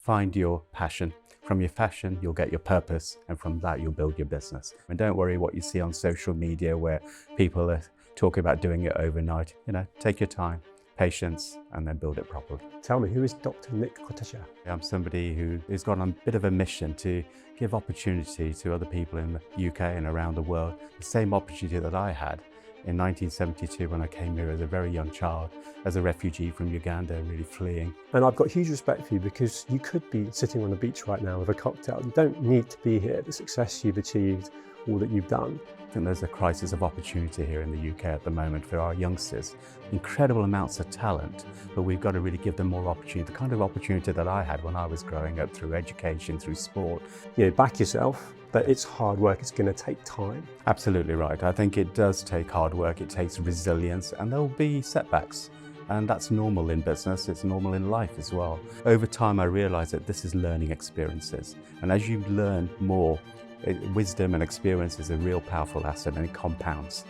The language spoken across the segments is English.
find your passion. From your passion, you'll get your purpose, and from that, you'll build your business. And don't worry what you see on social media where people are talking about doing it overnight. Take your time, patience, and then build it properly. Tell me, who is Dr. Nik Kotecha? I'm somebody who's gone on a bit of a mission to give opportunity to other people in the UK and around the world, the same opportunity that I had in 1972 when I came here as a very young child, as a refugee from Uganda, really fleeing. And I've got huge respect for you because you could be sitting on the beach right now with a cocktail. You don't need to be here. The success you've achieved, all that you've done. I think there's a crisis of opportunity here in the UK at the moment for our youngsters. Incredible amounts of talent, but we've got to really give them more opportunity, the kind of opportunity that I had when I was growing up, through education, through sport. Back yourself, but it's hard work, it's going to take time. Absolutely right. I think it does take hard work, it takes resilience, and there'll be setbacks. And that's normal in business, it's normal in life as well. Over time, I realized that this is learning experiences. And as you learn more, wisdom and experience is a real powerful asset, and it compounds.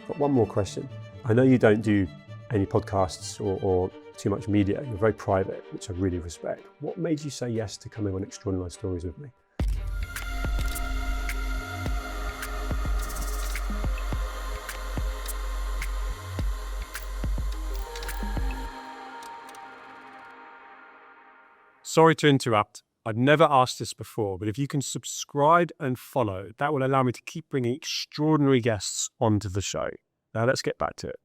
But one more question. I know you don't do any podcasts or too much media. You're very private, which I really respect. What made you say yes to coming on Extraordinary Stories with me? Sorry to interrupt. I've never asked this before, but if you can subscribe and follow, that will allow me to keep bringing extraordinary guests onto the show. Now let's get back to it.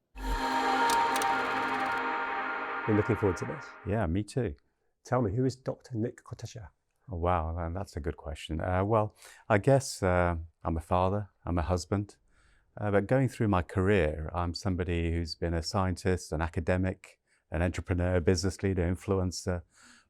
You're looking forward to this? Yeah, me too. Tell me, who is Dr. Nik Kotecha? Oh, wow, that's a good question. Well, I guess I'm a father, I'm a husband, but going through my career, I'm somebody who's been a scientist, an academic, an entrepreneur, business leader, influencer.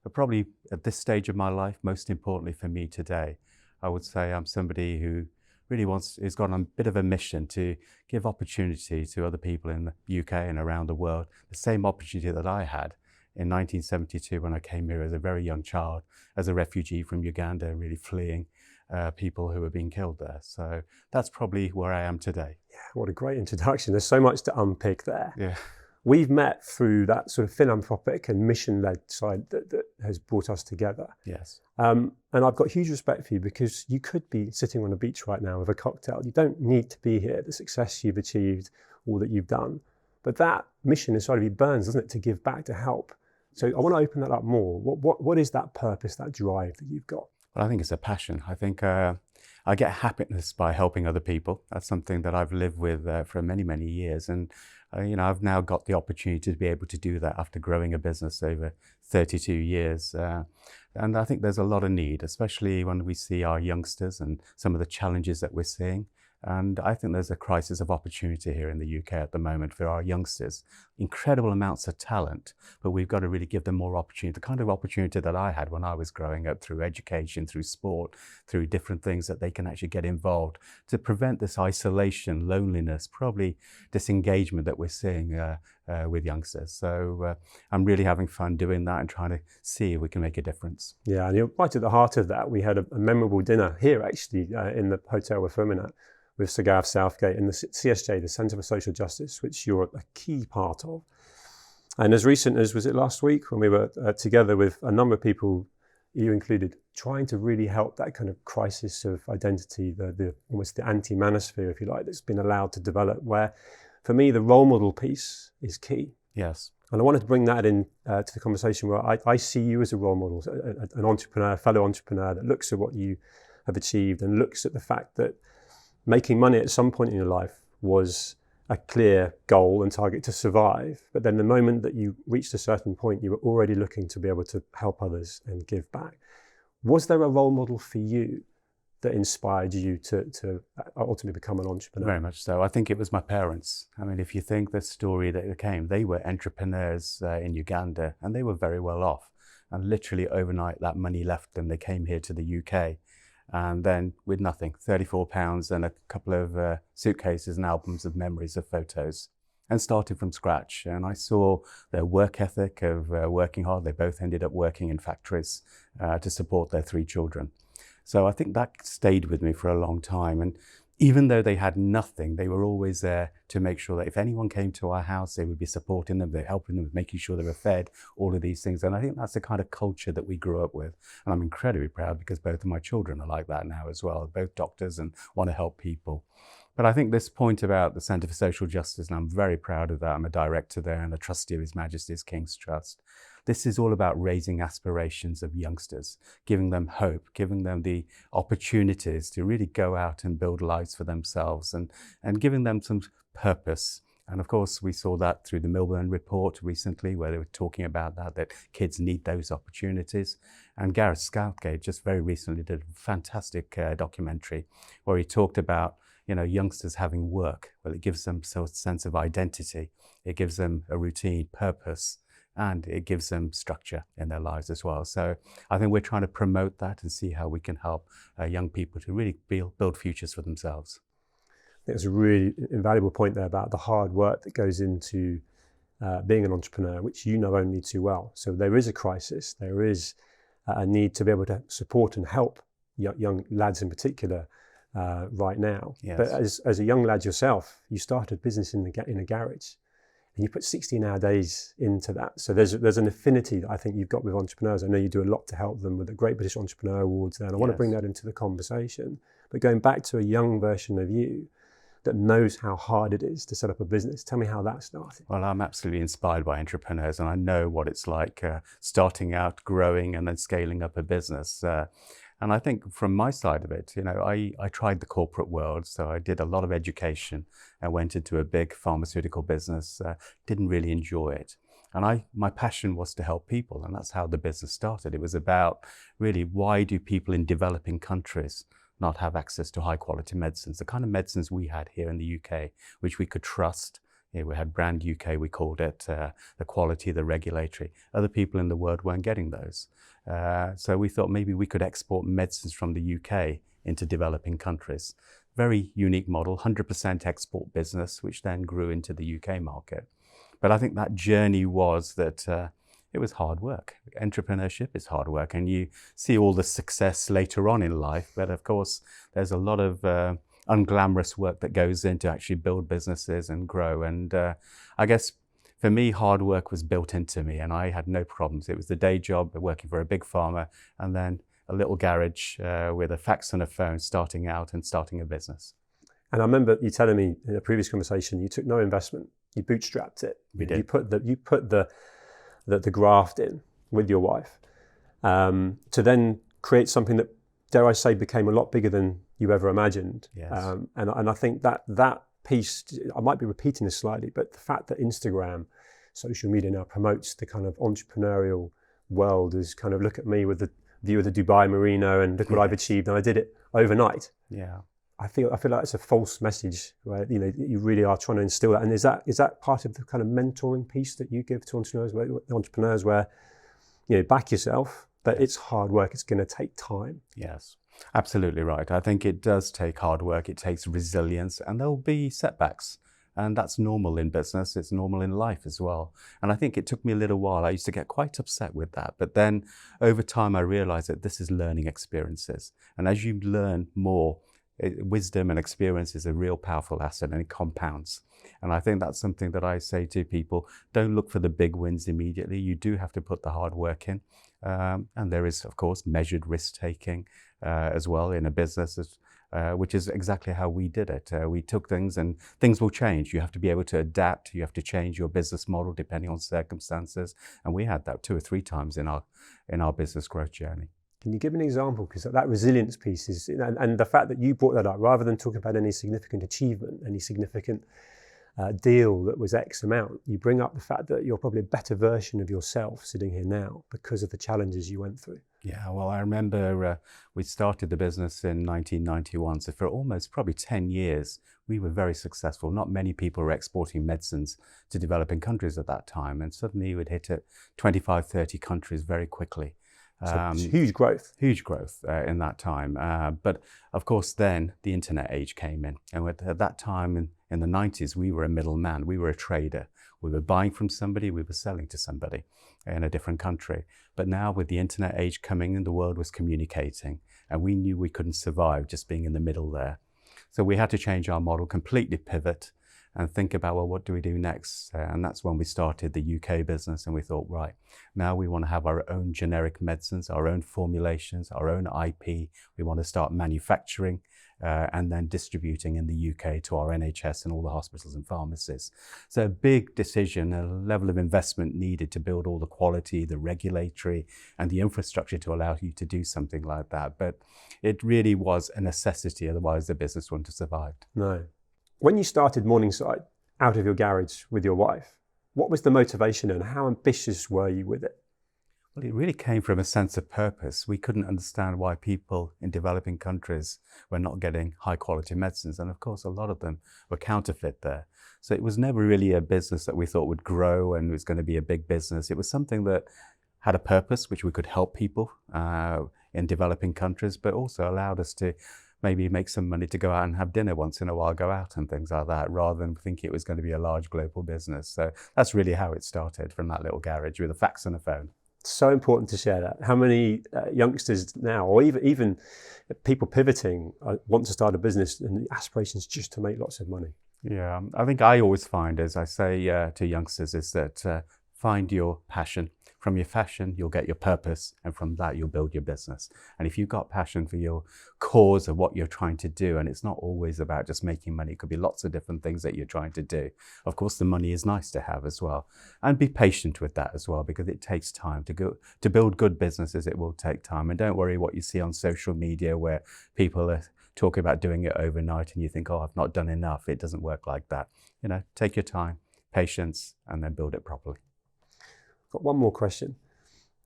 But probably at this stage of my life, most importantly for me today, I would say I'm somebody who really has gone on a bit of a mission to give opportunity to other people in the UK and around the world, the same opportunity that I had in 1972 when I came here as a very young child, as a refugee from Uganda, really fleeing people who were being killed there. So that's probably where I am today. Yeah, what a great introduction. There's so much to unpick there. Yeah. We've met through that sort of philanthropic and mission-led side that has brought us together. Yes. And I've got huge respect for you because you could be sitting on a beach right now with a cocktail. You don't need to be here. The success you've achieved, all that you've done. But that mission inside of you burns, doesn't it, to give back, to help. So I want to open that up more. What is that purpose, that drive that you've got? Well, I think it's a passion. I think I get happiness by helping other people. That's something that I've lived with for many, many years. And I've now got the opportunity to be able to do that after growing a business over 32 years. And I think there's a lot of need, especially when we see our youngsters and some of the challenges that we're seeing. And I think there's a crisis of opportunity here in the UK at the moment for our youngsters. Incredible amounts of talent, but we've got to really give them more opportunity, the kind of opportunity that I had when I was growing up, through education, through sport, through different things that they can actually get involved to prevent this isolation, loneliness, probably disengagement that we're seeing with youngsters. So I'm really having fun doing that and trying to see if we can make a difference. Yeah, and you're right at the heart of that. We had a memorable dinner here actually in the hotel we're filming at, with Sir Gareth Southgate and the CSJ, the Centre for Social Justice, which you're a key part of. And as recent as, was it last week, when we were together with a number of people, you included, trying to really help that kind of crisis of identity, the almost the anti-manosphere, if you like, that's been allowed to develop, where for me, the role model piece is key. Yes. And I wanted to bring that in to the conversation where I see you as a role model, an entrepreneur, a fellow entrepreneur that looks at what you have achieved and looks at the fact that making money at some point in your life was a clear goal and target to survive. But then the moment that you reached a certain point, you were already looking to be able to help others and give back. Was there a role model for you that inspired you to ultimately become an entrepreneur? Very much so. I think it was my parents. I mean, if you think the story that came, they were entrepreneurs in Uganda and they were very well off. And literally overnight, that money left them. They came here to the UK. And then with nothing, £34 and a couple of suitcases and albums of memories of photos, and started from scratch. And I saw their work ethic of working hard. They both ended up working in factories to support their 3 children. So I think that stayed with me for a long time. And even though they had nothing, they were always there to make sure that if anyone came to our house, they would be supporting them, they're helping them with making sure they were fed, all of these things. And I think that's the kind of culture that we grew up with. And I'm incredibly proud because both of my children are like that now as well, both doctors and want to help people. But I think this point about the Centre for Social Justice, and I'm very proud of that, I'm a director there and a trustee of His Majesty's King's Trust. This is all about raising aspirations of youngsters, giving them hope, giving them the opportunities to really go out and build lives for themselves and giving them some purpose. And of course, we saw that through the Milburn report recently, where they were talking about that kids need those opportunities. And Gareth Southgate just very recently did a fantastic documentary where he talked about, you know, youngsters having work. Well, it gives them a sense of identity. It gives them a routine, purpose, and it gives them structure in their lives as well. So I think we're trying to promote that and see how we can help young people to really build futures for themselves. I think it's a really invaluable point there about the hard work that goes into being an entrepreneur, which you know only too well. So there is a crisis, there is a need to be able to support and help young lads in particular right now. Yes. But as a young lad yourself, you started business in a garage. And you put 16-hour days into that. So there's an affinity that I think you've got with entrepreneurs. I know you do a lot to help them with the Great British Entrepreneur Awards there, and I want to bring that into the conversation. But going back to a young version of you that knows how hard it is to set up a business, tell me how that started. Well, I'm absolutely inspired by entrepreneurs, and I know what it's like starting out, growing, and then scaling up a business. And I think from my side of it, you know, I tried the corporate world, so I did a lot of education. I went into a big pharmaceutical business, didn't really enjoy it. And my passion was to help people, and that's how the business started. It was about really, why do people in developing countries not have access to high quality medicines, the kind of medicines we had here in the UK, which we could trust. Yeah, we had Brand UK, we called it, the quality, the regulatory. Other people in the world weren't getting those. So we thought maybe we could export medicines from the UK into developing countries. Very unique model, 100% export business, which then grew into the UK market. But I think that journey was that it was hard work. Entrepreneurship is hard work, and you see all the success later on in life. But of course, there's a lot of unglamorous work that goes in to actually build businesses and grow. And I guess for me, hard work was built into me, and I had no problems. It was the day job, working for a big pharma, and then a little garage with a fax and a phone, starting out and starting a business. And I remember you telling me in a previous conversation, you took no investment, you bootstrapped it. We did. You put the graft in with your wife to then create something that, dare I say, became a lot bigger than you ever imagined. Yes. And I think that piece, I might be repeating this slightly, but the fact that Instagram, social media now promotes the kind of entrepreneurial world is kind of, look at me with the view of the Dubai Marina and look what I've achieved, and I did it overnight. Yeah. I feel like it's a false message, where, you know, you really are trying to instill that. And is that part of the kind of mentoring piece that you give to entrepreneurs where, you know, back yourself, but it's hard work, it's going to take time. Yes, absolutely right. I think it does take hard work, it takes resilience, and there'll be setbacks. And that's normal in business, it's normal in life as well. And I think it took me a little while. I used to get quite upset with that. But then over time, I realized that this is learning experiences. And as you learn more, wisdom and experience is a real powerful asset, and it compounds. And I think that's something that I say to people: don't look for the big wins immediately. You do have to put the hard work in. And there is, of course, measured risk taking as well in a business, which is exactly how we did it. We took things, and things will change. You have to be able to adapt. You have to change your business model depending on circumstances. And we had that 2 or 3 times in our business growth journey. Can you give an example? Because that resilience piece is, and the fact that you brought that up, rather than talking about any significant achievement, any significant deal that was X amount, you bring up the fact that you're probably a better version of yourself sitting here now because of the challenges you went through. Yeah, well, I remember we started the business in 1991. So for almost probably 10 years, we were very successful. Not many people were exporting medicines to developing countries at that time. And suddenly we'd hit it 25, 30 countries very quickly. So huge growth. Huge growth in that time. But of course, then the internet age came in. And at that time in the 90s, we were a middleman. We were a trader. We were buying from somebody, we were selling to somebody in a different country. But now with the internet age coming in, the world was communicating, and we knew we couldn't survive just being in the middle there. So we had to change our model, completely pivot and think about, well, what do we do next? And that's when we started the UK business, and we thought, right, now we want to have our own generic medicines, our own formulations, our own IP. We want to start manufacturing and then distributing in the UK to our NHS and all the hospitals and pharmacies. So a big decision, a level of investment needed to build all the quality, the regulatory and the infrastructure to allow you to do something like that. But it really was a necessity, otherwise the business wouldn't have survived. No. When you started Morningside out of your garage with your wife, what was the motivation and how ambitious were you with it? Well, it really came from a sense of purpose. We couldn't understand why people in developing countries were not getting high quality medicines. And of course, a lot of them were counterfeit there. So it was never really a business that we thought would grow and was going to be a big business. It was something that had a purpose, which we could help people in developing countries, but also allowed us to maybe make some money to go out and have dinner once in a while, go out and things like that, rather than thinking it was going to be a large global business. So that's really how it started, from that little garage with a fax and a phone. So important to share that. How many youngsters now, or even people pivoting, want to start a business and the aspirations just to make lots of money? Yeah, I think I always find, as I say to youngsters, is that find your passion. From your passion, you'll get your purpose, and from that, you'll build your business. And if you've got passion for your cause of what you're trying to do, and it's not always about just making money, it could be lots of different things that you're trying to do. Of course, the money is nice to have as well. And be patient with that as well, because it takes time to build good businesses. It will take time. And don't worry what you see on social media where people are talking about doing it overnight and you think, oh, I've not done enough. It doesn't work like that. You know, take your time, patience, and then build it properly. Got one more question.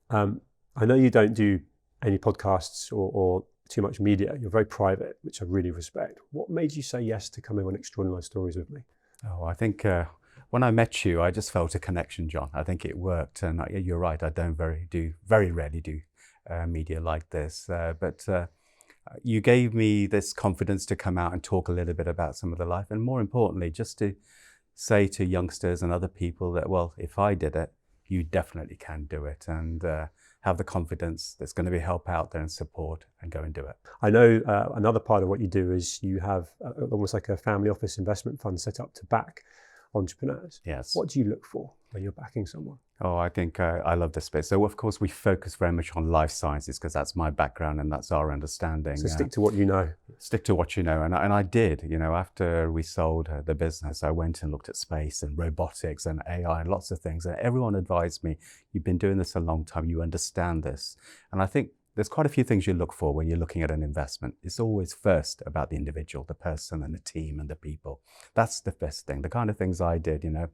I know you don't do any podcasts or too much media. You're very private, which I really respect. What made you say yes to coming on Extraordinary Stories with me? Oh, I think when I met you, I just felt a connection, John. I think it worked. And you're right, I don't very rarely do media like this. But you gave me this confidence to come out and talk a little bit about some of the life. And more importantly, just to say to youngsters and other people that, well, if I did it, you definitely can do it, and have the confidence there's going to be help out there and support, and go and do it. I know another part of what you do is you have almost like a family office investment fund set up to back entrepreneurs. Yes. What do you look for when you're backing someone? Oh, I think I love this space. So of course we focus very much on life sciences because that's my background and that's our understanding. So stick to what you know. Stick to what you know. And I did, you know, after we sold the business, I went and looked at space and robotics and AI and lots of things. And everyone advised me, you've been doing this a long time, you understand this. And I think there's quite a few things you look for when you're looking at an investment. It's always first about the individual, the person and the team and the people. That's the first thing. The kind of things I did, you know,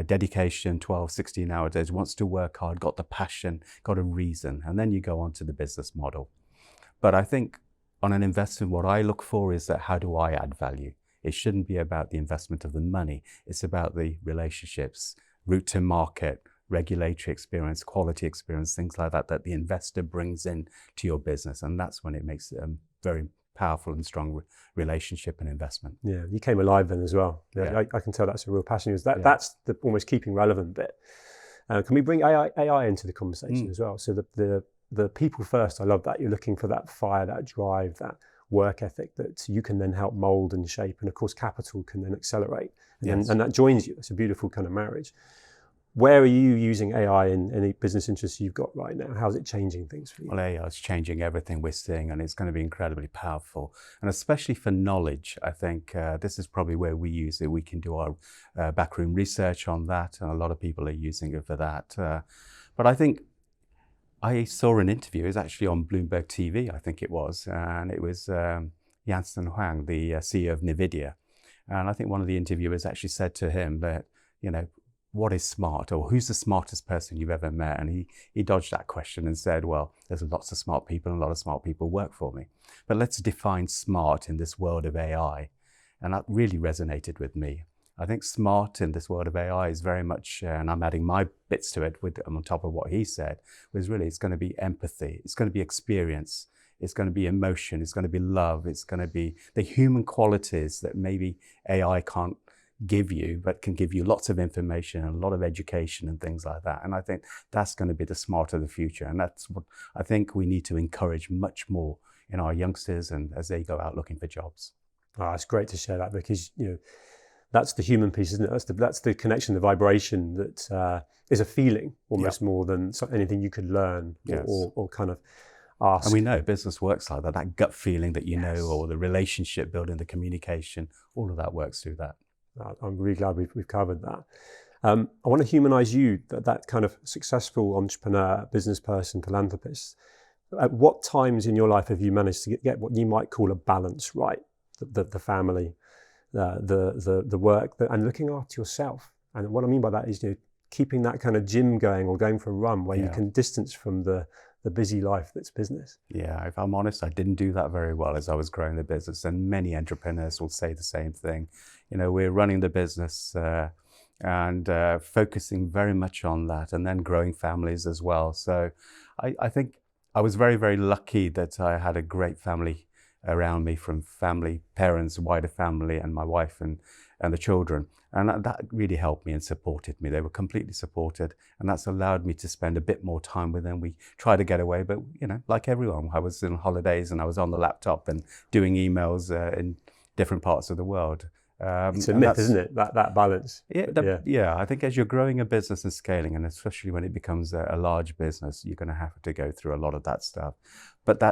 dedication, 12, 16 hour days, wants to work hard, got the passion, got a reason, and then you go on to the business model. But I think on an investment, what I look for is that how do I add value? It shouldn't be about the investment of the money. It's about the relationships, route to market, regulatory experience, quality experience, things like that, that the investor brings in to your business. And that's when it makes it a very powerful and strong relationship and investment. Yeah, you came alive then as well. Yeah. I can tell that's a real passion. That's the almost keeping relevant bit. Can we bring AI into the conversation as well? So the people first, I love that. You're looking for that fire, that drive, that work ethic that you can then help mold and shape. And of course, capital can then accelerate. And that joins you. It's a beautiful kind of marriage. Where are you using AI in any business interests you've got right now? How's it changing things for you? Well, AI is changing everything we're seeing, and it's going to be incredibly powerful. And especially for knowledge, I think this is probably where we use it. We can do our backroom research on that, and a lot of people are using it for that. But I think I saw an interview, it was actually on Bloomberg TV, I think it was, and it was Jensen Huang, the CEO of NVIDIA. And I think one of the interviewers actually said to him that, you know, what is smart, or who's the smartest person you've ever met? And he dodged that question and said, well, there's lots of smart people and a lot of smart people work for me. But let's define smart in this world of AI. And that really resonated with me. I think smart in this world of AI is very much, and I'm adding my bits to it on top of what he said, was really it's going to be empathy, it's going to be experience, it's going to be emotion, it's going to be love, it's going to be the human qualities that maybe AI can't give you, but can give you lots of information and a lot of education and things like that. And I think that's going to be the smart of the future. And that's what I think we need to encourage much more in our youngsters and as they go out looking for jobs. It's great to share that, because that's the human piece, isn't it? That's the connection, the vibration that is a feeling almost more than anything you could learn or kind of ask. And we know business works like that. That gut feeling that you Yes. know, or the relationship building, the communication, all of that works through that. I'm really glad we've covered that. I want to humanize you, that kind of successful entrepreneur, business person, philanthropist. At what times in your life have you managed to get what you might call a balance right? The family, the work, and looking after yourself. And what I mean by that is, keeping that kind of gym going or going for a run where you can distance from the busy life that's business. Yeah, if I'm honest, I didn't do that very well as I was growing the business, and many entrepreneurs will say the same thing. We're running the business and focusing very much on that, and then growing families as well. So I think I was very, very lucky that I had a great family around me, from family, parents, wider family, and my wife and the children. And that really helped me and supported me. They were completely supported, and that's allowed me to spend a bit more time with them. We try to get away, but like everyone, I was on holidays and I was on the laptop and doing emails in different parts of the world. It's a myth, isn't it? That balance. Yeah, I think as you're growing a business and scaling, and especially when it becomes a large business, you're going to have to go through a lot of that stuff. But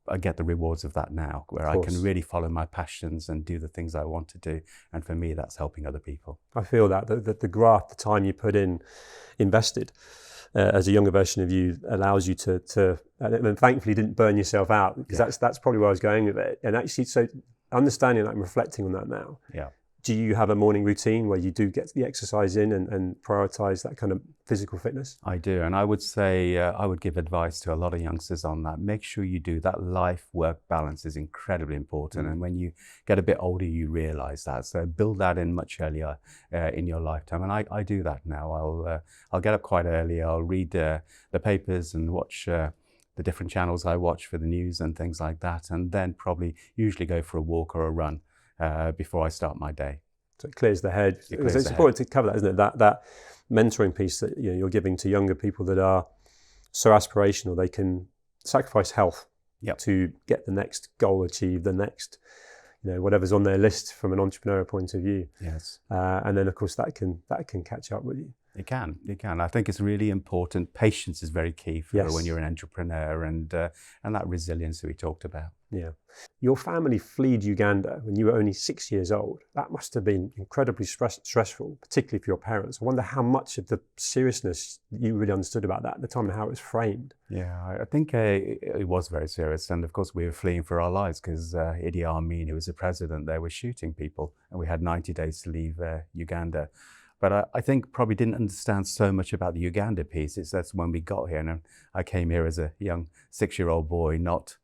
I get the rewards of that now, where I can really follow my passions and do the things I want to do. And for me, that's helping other people. I feel that the graft, the time you put invested as a younger version of you, allows you to and thankfully didn't burn yourself out, because that's probably where I was going with it. And actually, so understanding that and reflecting on that now. Yeah. Do you have a morning routine where you do get the exercise in and prioritize that kind of physical fitness? I do. And I would say, I would give advice to a lot of youngsters on that. Make sure you do that. Life-work balance is incredibly important. And when you get a bit older, you realize that. So build that in much earlier in your lifetime. And I do that now. I'll get up quite early. I'll read the papers and watch the different channels I watch for the news and things like that. And then probably usually go for a walk or a run before I start my day. So it clears the head. It's important to cover that, isn't it? That mentoring piece that you're giving to younger people that are so aspirational, they can sacrifice health to get the next goal achieved, the next, whatever's on their list from an entrepreneurial point of view. Yes. And then of course that can catch up with you. It can. I think it's really important. Patience is very key for when you're an entrepreneur, and that resilience that we talked about. Yeah. Your family fled Uganda when you were only 6 years old. That must have been incredibly stressful, particularly for your parents. I wonder how much of the seriousness you really understood about that at the time and how it was framed. Yeah, I think it was very serious. And of course, we were fleeing for our lives because Idi Amin, who was the president there, was shooting people. And we had 90 days to leave Uganda. But I think probably didn't understand so much about the Uganda piece. That's when we got here. And I came here as a young 6-year-old boy, not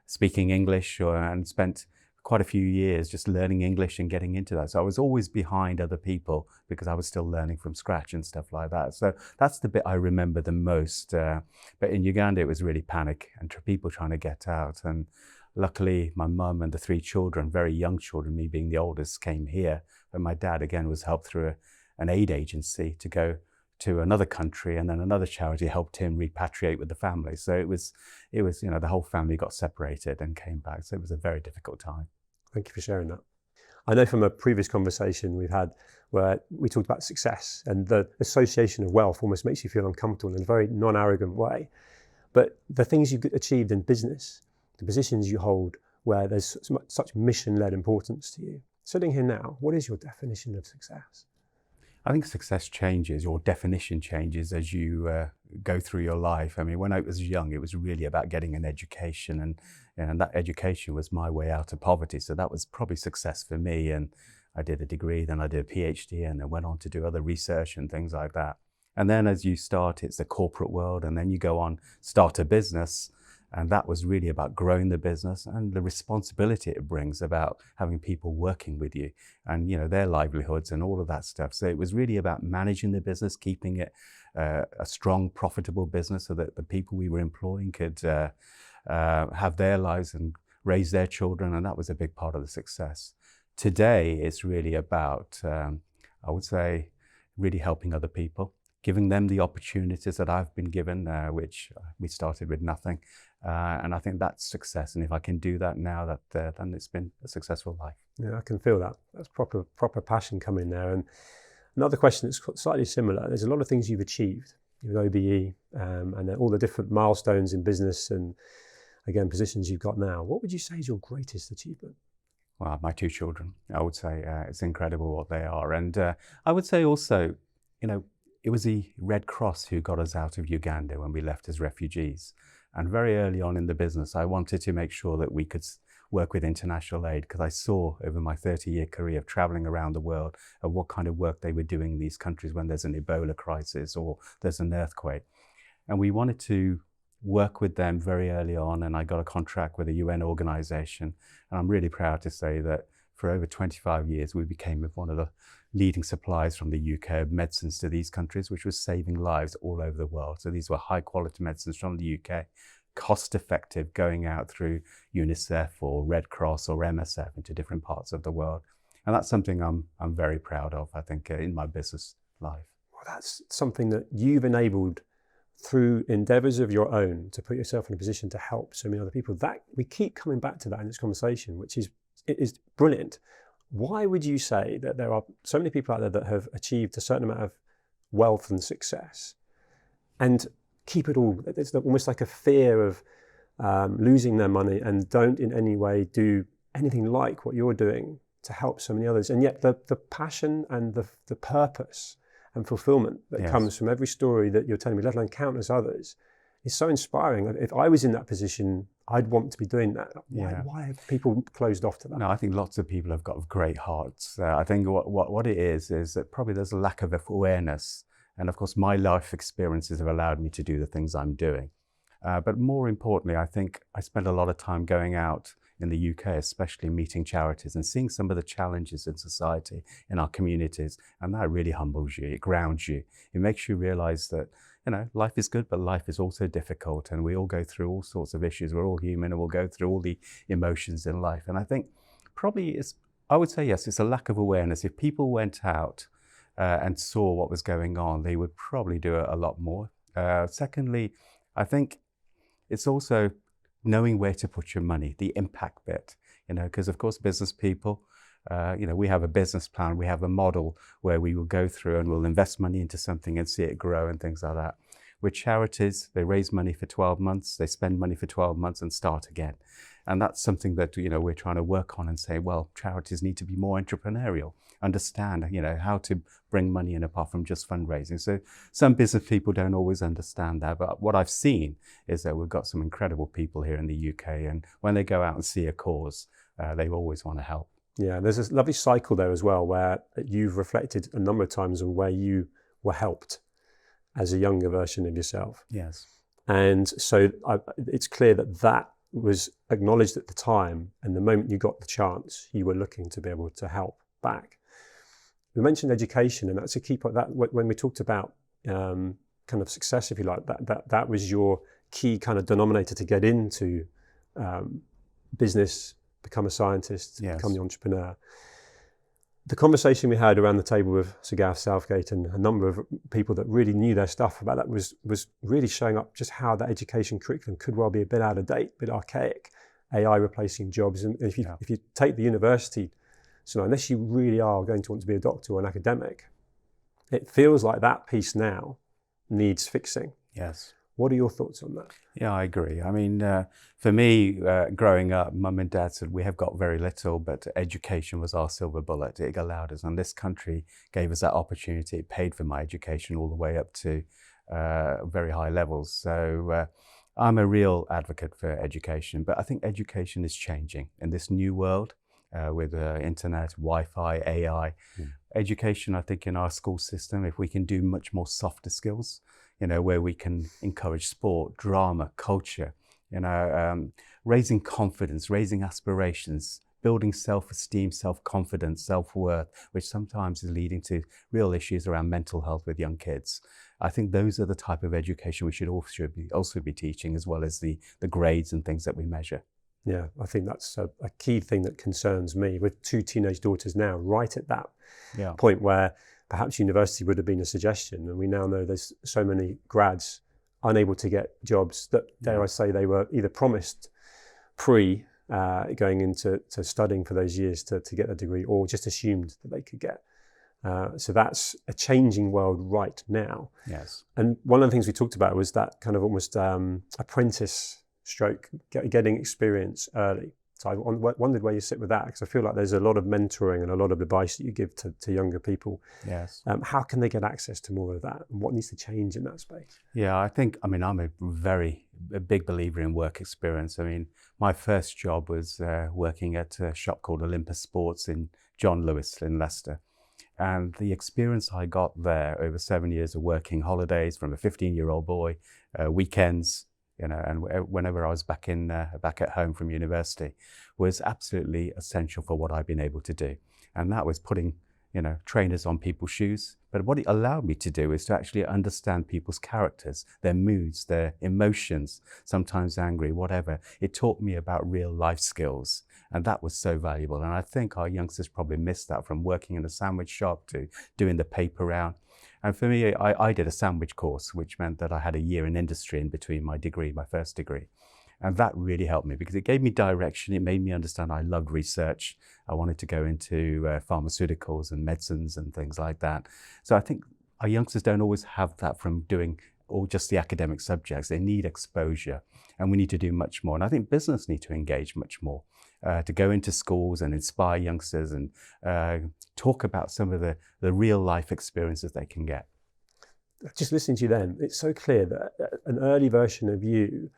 speaking English, and spent quite a few years just learning English and getting into that. So I was always behind other people because I was still learning from scratch and stuff like that. So that's the bit I remember the most. But in Uganda, it was really panic and people trying to get out. And luckily, my mum and the 3 children, very young children, me being the oldest, came here. And my dad, again, was helped through an aid agency to go to another country, and then another charity helped him repatriate with the family. So it was, the whole family got separated and came back. So it was a very difficult time. Thank you for sharing that. I know from a previous conversation we've had where we talked about success, and the association of wealth almost makes you feel uncomfortable in a very non-arrogant way. But the things you've achieved in business, the positions you hold where there's such mission-led importance to you. Sitting here now, what is your definition of success? I think success changes, your definition changes as you go through your life. I mean, when I was young, it was really about getting an education, and that education was my way out of poverty. So that was probably success for me. And I did a degree, then I did a PhD, and then went on to do other research and things like that. And then as you start, it's the corporate world, and then you go on, start a business. And that was really about growing the business and the responsibility it brings about having people working with you and, their livelihoods and all of that stuff. So it was really about managing the business, keeping it a strong, profitable business so that the people we were employing could have their lives and raise their children. And that was a big part of the success. Today, it's really about, I would say, really helping other people, giving them the opportunities that I've been given, which we started with nothing, And I think that's success. And if I can do that now, then it's been a successful life. Yeah, I can feel that. That's proper passion coming there. And another question that's slightly similar. There's a lot of things you've achieved with OBE and all the different milestones in business and, again, positions you've got now. What would you say is your greatest achievement? Well, my 2 children, I would say it's incredible what they are. And I would say also, it was the Red Cross who got us out of Uganda when we left as refugees. And very early on in the business, I wanted to make sure that we could work with international aid, because I saw over my 30-year career of traveling around the world of what kind of work they were doing in these countries when there's an Ebola crisis or there's an earthquake. And we wanted to work with them very early on, and I got a contract with a UN organization. And I'm really proud to say that for over 25 years, we became one of the leading suppliers from the UK of medicines to these countries, which was saving lives all over the world. So these were high quality medicines from the UK, cost effective, going out through UNICEF or Red Cross or MSF into different parts of the world. And that's something I'm very proud of, I think, in my business life. Well, that's something that you've enabled through endeavors of your own to put yourself in a position to help so many other people. That we keep coming back to that in this conversation, which is brilliant. Why would you say that there are so many people out there that have achieved a certain amount of wealth and success and keep it all? It's almost like a fear of losing their money and don't in any way do anything like what you're doing to help so many others. And yet the passion and the purpose and fulfillment that comes from every story that you're telling me, let alone countless others, is so inspiring. If I was in that position, I'd want to be doing that. Why have people closed off to that? No, I think lots of people have got great hearts. I think what it is that probably there's a lack of awareness. And of course, my life experiences have allowed me to do the things I'm doing. But more importantly, I think I spend a lot of time going out in the UK, especially meeting charities and seeing some of the challenges in society, in our communities. And that really humbles you, it grounds you. It makes you realize that, life is good, but life is also difficult. And we all go through all sorts of issues. We're all human and we'll go through all the emotions in life. And I think probably I would say, yes, it's a lack of awareness. If people went out and saw what was going on, they would probably do it a lot more. Secondly, I think it's also knowing where to put your money, the impact bit, because of course, business people, we have a business plan, we have a model where we will go through and we'll invest money into something and see it grow and things like that. With charities, they raise money for 12 months, they spend money for 12 months and start again. And that's something that, we're trying to work on and say, well, charities need to be more entrepreneurial, understand, how to bring money in apart from just fundraising. So some business people don't always understand that. But what I've seen is that we've got some incredible people here in the UK. And when they go out and see a cause, they always want to help. Yeah, there's this lovely cycle there as well, where you've reflected a number of times on where you were helped as a younger version of yourself. Yes. And so it's clear that was acknowledged at the time, and the moment you got the chance, you were looking to be able to help back. We mentioned education, and that's a key point. That when we talked about kind of success, if you like, that was your key kind of denominator to get into business, become a scientist, become the entrepreneur. The conversation we had around the table with Sir Gareth Southgate and a number of people that really knew their stuff about that was really showing up just how that education curriculum could well be a bit out of date, a bit archaic, AI replacing jobs. And if you take the university, so unless you really are going to want to be a doctor or an academic, it feels like that piece now needs fixing. Yes. What are your thoughts on that? Yeah, I agree. I mean, for me, growing up, Mum and Dad said we have got very little, but education was our silver bullet. It allowed us, and this country gave us that opportunity. It paid for my education all the way up to very high levels. So I'm a real advocate for education, but I think education is changing in this new world with internet, Wi-Fi, AI. Education, I think, in our school system, if we can do much more softer skills, where we can encourage sport, drama, culture, raising confidence, raising aspirations, building self-esteem, self-confidence, self-worth, which sometimes is leading to real issues around mental health with young kids. I think those are the type of education we should also be teaching, as well as the grades and things that we measure. Yeah, I think that's a key thing that concerns me with 2 teenage daughters now, right at that point where perhaps university would have been a suggestion. And we now know there's so many grads unable to get jobs that, dare I say, they were either promised going into studying for those years to get a degree, or just assumed that they could get. So that's a changing world right now. Yes. And one of the things we talked about was that kind of almost apprentice stroke, getting experience early. So I wondered where you sit with that, because I feel like there's a lot of mentoring and a lot of advice that you give to younger people. Yes. How can they get access to more of that, and what needs to change in that space? Yeah, I'm a big believer in work experience. I mean, my first job was working at a shop called Olympus Sports in John Lewis in Leicester. And the experience I got there over 7 years of working, holidays from a 15-year-old boy, weekends, and whenever I was back at home from university, was absolutely essential for what I've been able to do. And that was putting, trainers on people's shoes. But what it allowed me to do is to actually understand people's characters, their moods, their emotions, sometimes angry, whatever. It taught me about real life skills. And that was so valuable. And I think our youngsters probably missed that, from working in a sandwich shop to doing the paper round. And for me, I did a sandwich course, which meant that I had a year in industry in between my first degree. And that really helped me, because it gave me direction. It made me understand I loved research. I wanted to go into pharmaceuticals and medicines and things like that. So I think our youngsters don't always have that from doing all just the academic subjects. They need exposure, and we need to do much more. And I think business need to engage much more, to go into schools and inspire youngsters and talk about some of the real life experiences they can get. Just listening to you then, it's so clear that an early version of you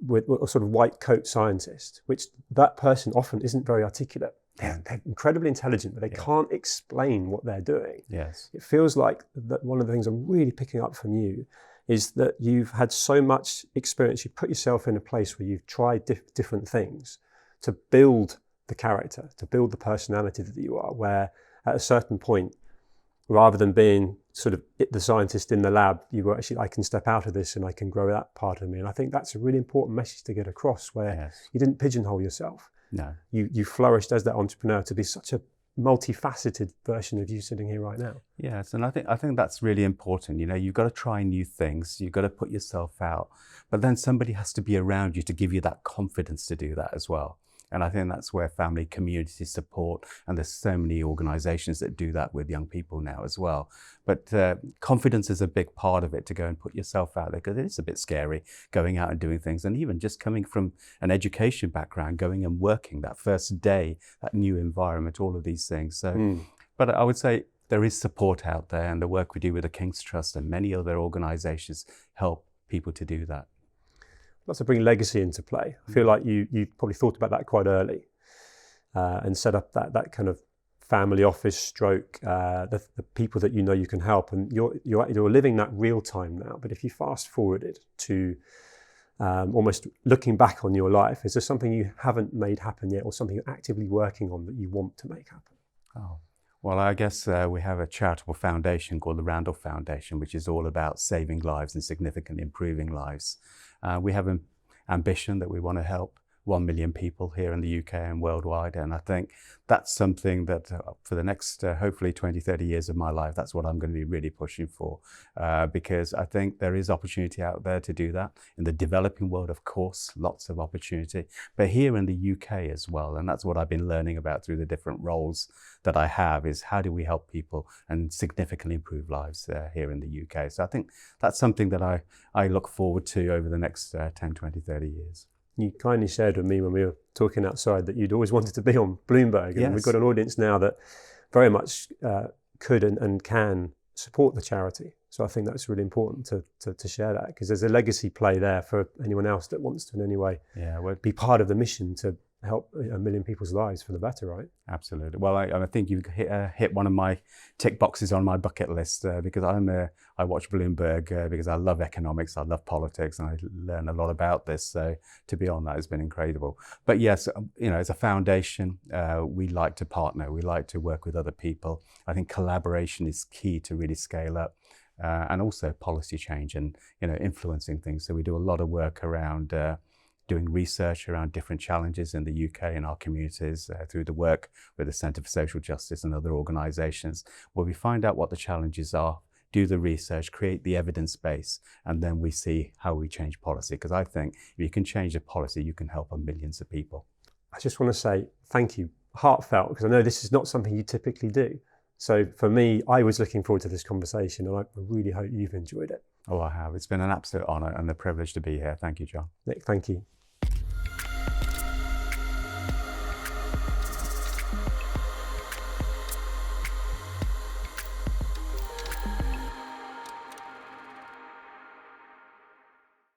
with a sort of white coat scientist, which that person often isn't very articulate. They're incredibly intelligent, but they can't explain what they're doing. Yes. It feels like that one of the things I'm really picking up from you is that you've had so much experience. You put yourself in a place where you've tried different things to build the character, to build the personality that you are, where at a certain point, rather than being sort of the scientist in the lab, you were actually, I can step out of this and I can grow that part of me. And I think that's a really important message to get across, where you didn't pigeonhole yourself. No. You flourished as that entrepreneur to be such a multifaceted version of you sitting here right now. Yes, and I think that's really important. You've got to try new things. You've got to put yourself out, but then somebody has to be around you to give you that confidence to do that as well. And I think that's where family, community support, and there's so many organizations that do that with young people now as well. But confidence is a big part of it, to go and put yourself out there, because it is a bit scary going out and doing things. And even just coming from an education background, going and working that first day, that new environment, all of these things. So, but I would say there is support out there, and the work we do with the King's Trust and many other organizations help people to do that. Lots to bring legacy into play. I feel like you probably thought about that quite early, and set up that kind of family office stroke, the people that you can help, and you're living that real time now. But if you fast forwarded to almost looking back on your life, is there something you haven't made happen yet, or something you're actively working on that you want to make happen? Oh. Well, I guess we have a charitable foundation called the Randall Foundation, which is all about saving lives and significantly improving lives. We have an ambition that we want to help 1 million people here in the UK and worldwide. And I think that's something that for the next, hopefully 20, 30 years of my life, that's what I'm going to be really pushing for, because I think there is opportunity out there to do that. In the developing world, of course, lots of opportunity, but here in the UK as well. And that's what I've been learning about through the different roles that I have, is how do we help people and significantly improve lives here in the UK. So I think that's something that I look forward to over the next 10, 20, 30 years. You kindly shared with me when we were talking outside that you'd always wanted to be on Bloomberg. And we've got an audience now that very much could and can support the charity. So I think that's really important to share that, because there's a legacy play there for anyone else that wants to in any way be part of the mission to help 1 million people's lives for the better, right? Absolutely. Well, I think you've hit one of my tick boxes on my bucket list, because I watch Bloomberg because I love economics, I love politics, and I learn a lot about this. So to be on that has been incredible. But yes, as a foundation, we like to partner. We like to work with other people. I think collaboration is key to really scale up, and also policy change and influencing things. So we do a lot of work around doing research around different challenges in the UK and our communities through the work with the Centre for Social Justice and other organisations, where we find out what the challenges are, do the research, create the evidence base, and then we see how we change policy. Because I think if you can change a policy, you can help millions of people. I just want to say thank you, heartfelt, because I know this is not something you typically do. So for me, I was looking forward to this conversation, and I really hope you've enjoyed it. Oh, I have. It's been an absolute honour and a privilege to be here. Thank you, John. Nick, thank you.